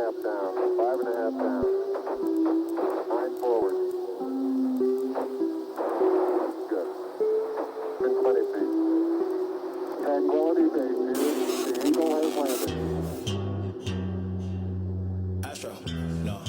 half down, 5.5 down, 9 forward. Good. In 20 feet. Tranquility Base here. The Eagle has landed. Astronaut.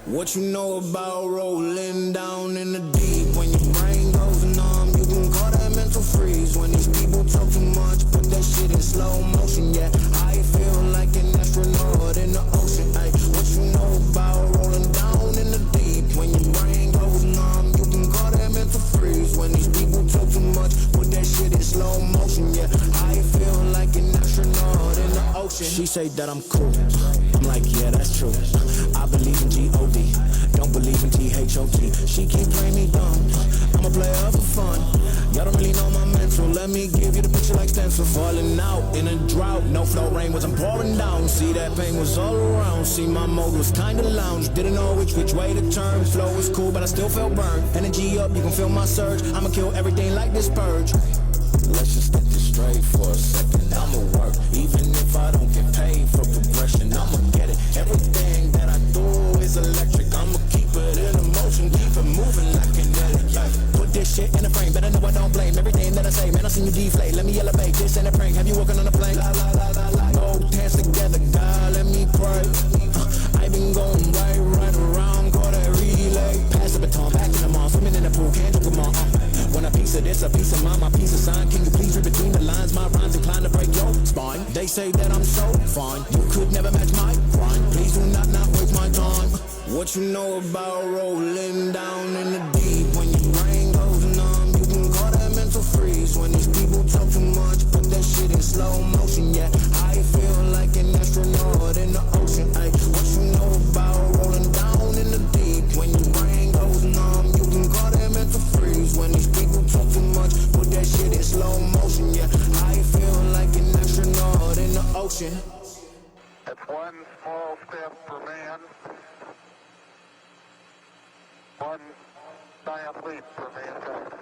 What you know about rolling down in the deep? When your brain goes numb, you can call that mental freeze. When these people talk too much, put that shit in slow motion. Yeah, I feel like an astronaut in the ocean. Ay, what you know about rolling down in the deep? When your brain goes numb, you can call that mental freeze. When these people talk too much, put that shit in slow motion. Yeah, I feel like an astronaut in the ocean. She say that I'm cool. I'm like, yeah, that's true. I believe in G-O-D, don't believe in T-H-O-T. She keep playing me dumb, I'm a player for fun. Y'all don't really know my mental, let me give you the picture like stencil. Falling out in a drought, no flow rain wasn't pouring down. See that pain was all around, see my mode was kinda lounge. Didn't know which way to turn, flow was cool but I still felt burned. Energy up, you can feel my surge, I'ma kill everything like this purge. Let's just get this straight for a second. I'ma work, even if I don't get paid for progression. I'ma get it. Everything that I do is electric. I'ma keep it in motion, keep it moving like kinetic. Like, put this shit in a frame, better know I don't blame everything that I say. Man, I seen you deflate. Let me elevate. This ain't a prank. Have you walking on a plane? La la la la la. Both hands together, God, let me pray. I been going right around, call that relay. Pass the baton, back in the mall, swimming in the pool, can't drink them all. When a piece of this, a piece of mine, my piece of sign. Can you please read between the lines? My rhymes inclined to break your spine. They say that I'm so fine, you could never match my grind. Please do not waste my time. What you know about rolling down in the deep? When your brain goes numb, you can call that mental freeze. When these people talk too much, put that shit in slow motion. Yeah, I feel like an astronaut in the ocean. Ay, what you know about rolling down in the deep? When your brain goes numb, you can call that mental freeze. When these people talk too much, put that shit in slow motion. Yeah, I feel like an astronaut in the ocean. It's one small step for man, one giant leap for mankind.